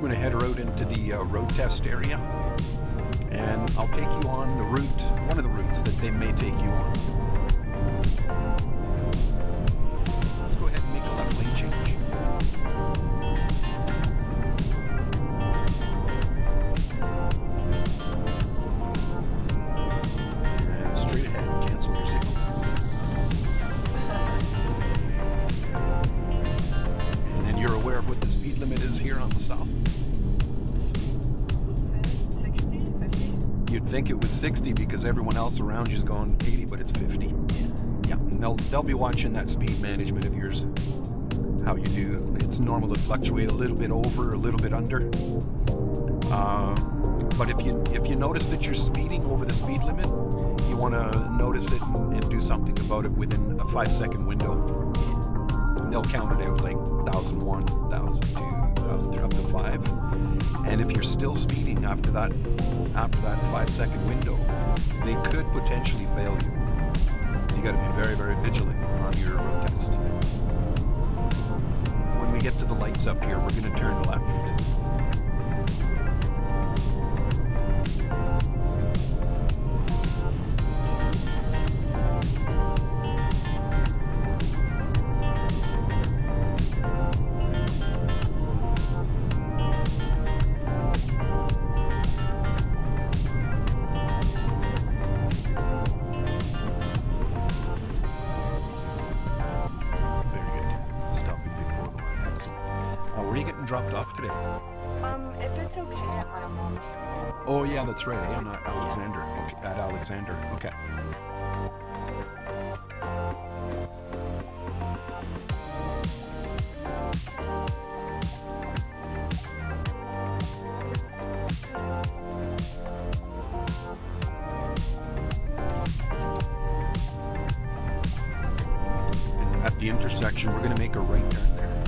going to head out into the road test area, and I'll take you on the route, one of the routes that they may take you on. Let's go ahead and make a left lane change. And straight ahead, cancel your signal. And then you're aware of what the speed limit is here on the south? 60, 50? You'd think it was 60 because everyone else around you is going 80, but it's 50. Yeah, and they'll be watching that speed management of yours, how you do. It's normal to fluctuate a little bit over, a little bit under. But if you notice that you're speeding over the speed limit, you want to notice it and do something about it within a 5-second window. And they'll count it out like 1,001, 1,002, 1,003, up to 5. And if you're still speeding after that 5-second window, they could potentially fail you. So you got to be very, very vigilant on your road test. When we get to the lights up here, we're going to turn left. Dropped off today? If it's okay at my mom's school. Oh yeah, that's right. I'm not Alexander. Okay, at Alexander. Okay. And at the intersection, we're going to make a right turn there.